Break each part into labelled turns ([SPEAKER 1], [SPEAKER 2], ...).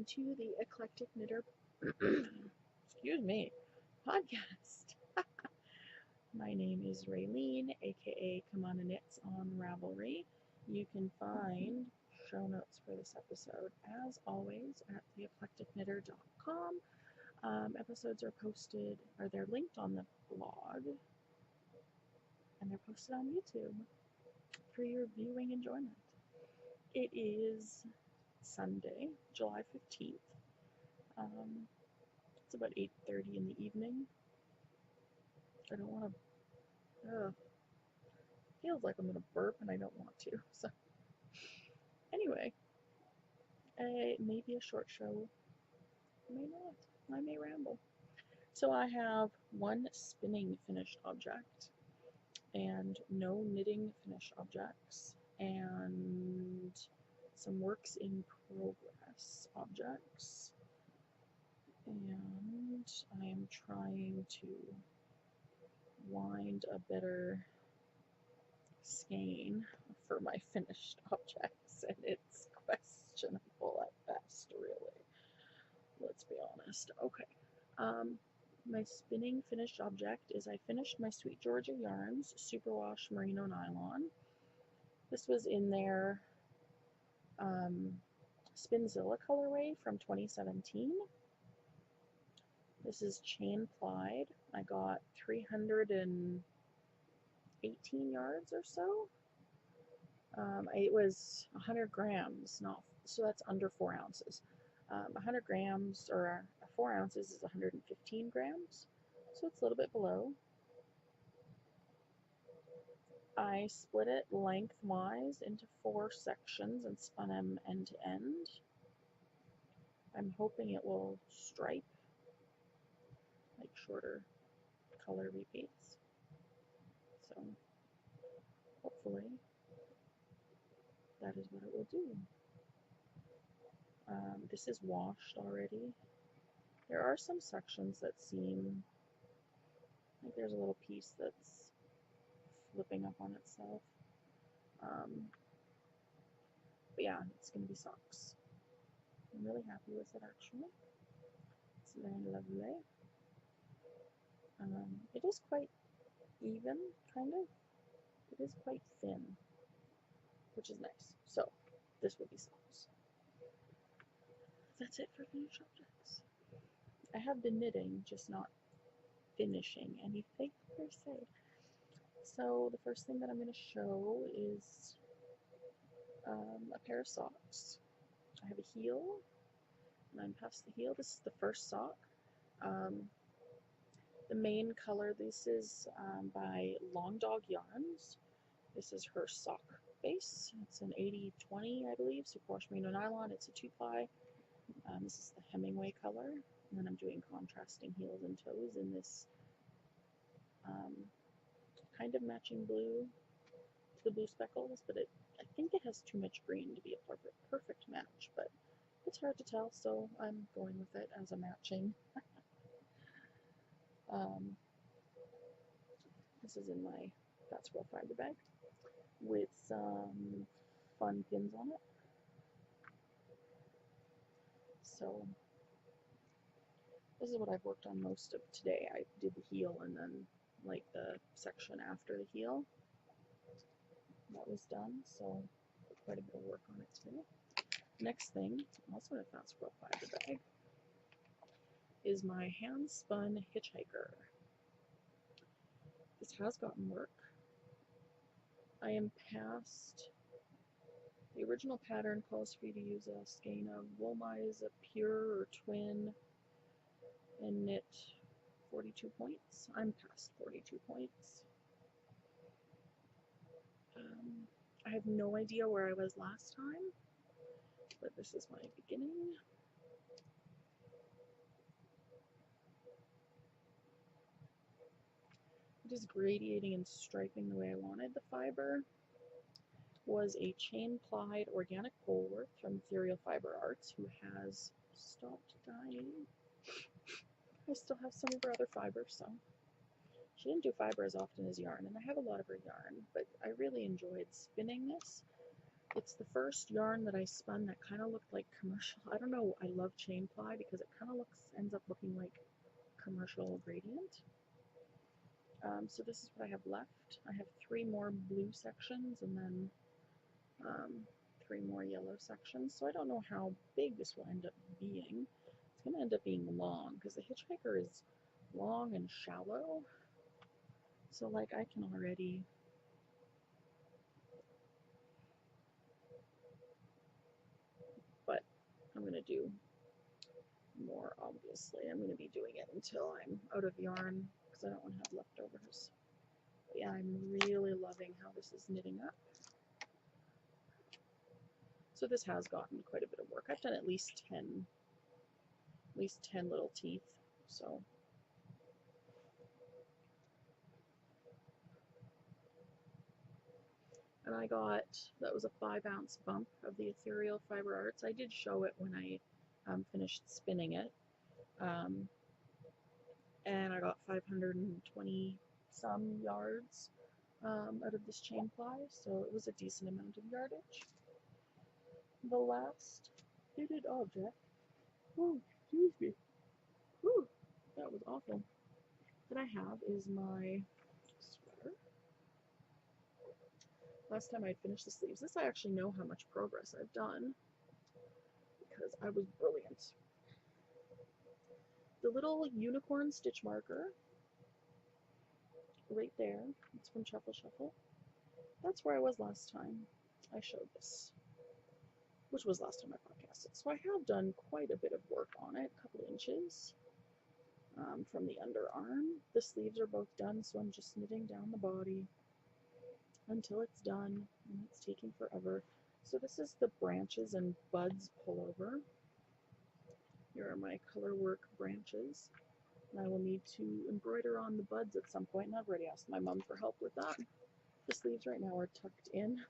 [SPEAKER 1] welcome to the Eclectic Knitter excuse me, podcast. My name is Raylene, aka Kamana Knits on Ravelry. You can find show notes for this episode, as always, at theeclecticknitter.com. Episodes are posted, or they're linked on the blog, and they're posted on YouTube for your viewing enjoyment. It is Sunday, July 15th. It's about 8:30 in the evening. I don't want to, feels like I'm going to burp and I don't want to. So anyway, it may be a short show, may not. I may ramble. So I have one spinning finished object and no knitting finished objects and some works in progress objects. And I am trying to wind a better skein for my finished objects, and it's questionable at best, really. Let's be honest. Okay. My spinning finished object is I finished my Sweet Georgia Yarns Superwash Merino Nylon. This was in their Spinzilla colorway from 2017. This is chain plied. I got 318 yards or so. It was 100 grams, so that's under 4 ounces. 100 grams, or 4 ounces is 115 grams, so it's a little bit below. I split it lengthwise into 4 sections and spun them end to end. I'm hoping it will stripe, like shorter color repeats. So hopefully that is what it will do. This is washed already. There are some sections that seem like there's a little piece that's flipping up on itself. But yeah, it's going to be socks. I'm really happy with it, actually. It's very lovely. It is quite even, kind of. It is quite thin, which is nice. So, this will be socks. That's it for finished objects. I have been knitting, just not finishing anything per se. So the first thing that I'm going to show is a pair of socks. I have a heel, and I'm past the heel. This is the first sock. The main color, this is by Long Dog Yarns. This is her sock base. It's an 80/20, I believe, Superwash Merino Nylon. It's a 2-ply. This is the Hemingway color, and then I'm doing contrasting heels and toes in this kind of matching blue to the blue speckles, but I think it has too much green to be a perfect match, but it's hard to tell, so I'm going with it as a matching. This is in my Fat Squirrel fiber bag with some fun pins on it. So this is what I've worked on most of today. I did the heel and then like the section after the heel. That was done, so quite a bit of work on it today. Next thing, also in a Fat Squirrel fiber bag, is my hand spun hitchhiker. This has gotten work. I am past the original pattern calls for you to use a skein of Woolmize, a pure or twin, and knit 42 points. I'm past 42 points. I have no idea where I was last time, but this is my beginning. It is gradiating and striping the way I wanted. The fiber was a chain plied organic woolwork from Ethereal Fiber Arts, who has stopped dying. I still have some of her other fibers, so she didn't do fiber as often as yarn, and I have a lot of her yarn, but I really enjoyed spinning this. It's the first yarn that I spun that kind of looked like commercial. I don't know, I love chain ply because it kind of ends up looking like commercial gradient. So this is what I have left. I have 3 more blue sections and then 3 more yellow sections. So I don't know how big this will end up being. It's going to end up being long because the hitchhiker is long and shallow. So like I can already but I'm going to do more, obviously. I'm going to be doing it until I'm out of yarn because I don't want to have leftovers. But yeah, I'm really loving how this is knitting up. So this has gotten quite a bit of work. I've done at least 10 little teeth. So and I got, that was a 5-ounce bump of the Ethereal Fiber Arts. I did show it when I finished spinning it. And I got 520 some yards out of this chain ply, so it was a decent amount of yardage. The last knitted object, oh, excuse me, whew, that was awful, that I have is my sweater. Last time I finished the sleeves, this I actually know how much progress I've done because I was brilliant. The little unicorn stitch marker right there, it's from Shuffle Shuffle. That's where I was last time I showed this, which was last time I podcasted. So I have done quite a bit of work on it, a couple inches from the underarm. The sleeves are both done, so I'm just knitting down the body until it's done, and it's taking forever. So this is the branches and buds pullover. Here are my color work branches. And I will need to embroider on the buds at some point, and I've already asked my mom for help with that. The sleeves right now are tucked in.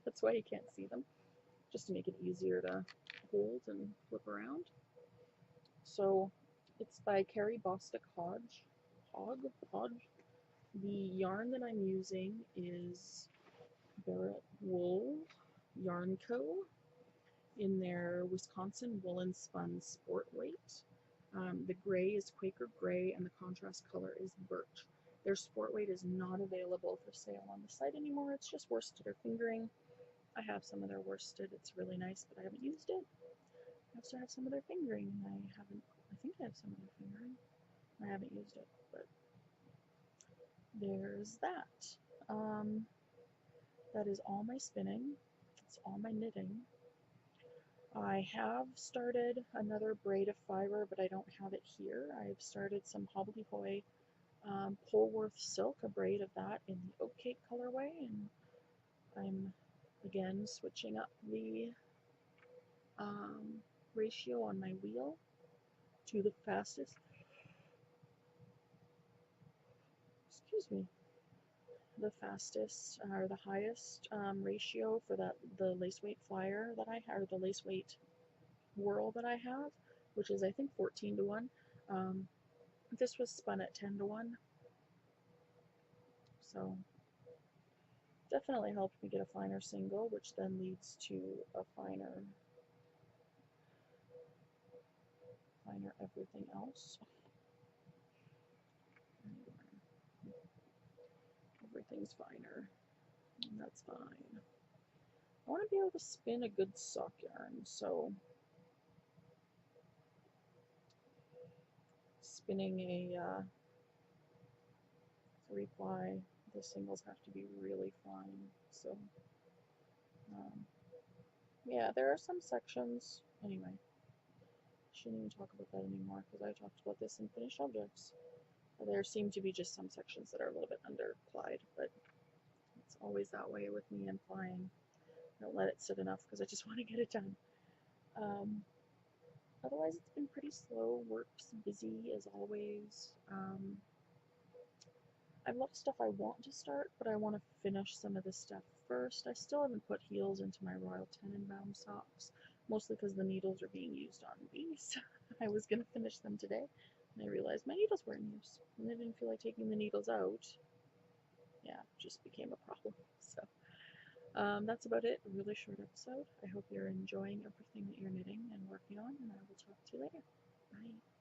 [SPEAKER 1] That's why you can't see them, just to make it easier to hold and flip around. So it's by Carrie Bostick Hodge. The yarn that I'm using is Barrett Wool Yarn Co. in their Wisconsin Woolen Spun Sport Weight. The gray is Quaker Gray and the contrast color is Birch. Their sport weight is not available for sale on the site anymore. It's just worsted or fingering. I have some of their worsted. It's really nice, but I haven't used it. I also have some of their fingering. I think I have some of their fingering. I haven't used it, but there's that. That is all my spinning. It's all my knitting. I have started another braid of fiber, but I don't have it here. I've started some hobbledehoy Polworth silk, a braid of that in the oat cake colorway, and I'm again switching up the ratio on my wheel to the fastest, the fastest or the highest ratio for the lace weight flyer that I have, or the lace weight whirl that I have, which is I think 14 to 1. This was spun at 10 to 1, so definitely helped me get a finer single, which then leads to a finer everything else. Everything's finer, and that's fine. I want to be able to spin a good sock yarn, so spinning a 3-ply, the singles have to be really fine. So yeah, there are some sections, anyway, shouldn't even talk about that anymore because I talked about this in finished objects. There seem to be just some sections that are a little bit underplied, but it's always that way with me and plying. I don't let it sit enough because I just want to get it done. Otherwise, it's been pretty slow. Work's busy as always. I have a lot of stuff I want to start, but I want to finish some of this stuff first. I still haven't put heels into my Royal Tenenbaum socks, mostly because the needles are being used on these. I was going to finish them today, and I realized my needles were in use, and I didn't feel like taking the needles out. Yeah, it just became a problem. So, That's about it. A really short episode. I hope you're enjoying everything that you're knitting and working on, and I will talk to you later. Bye.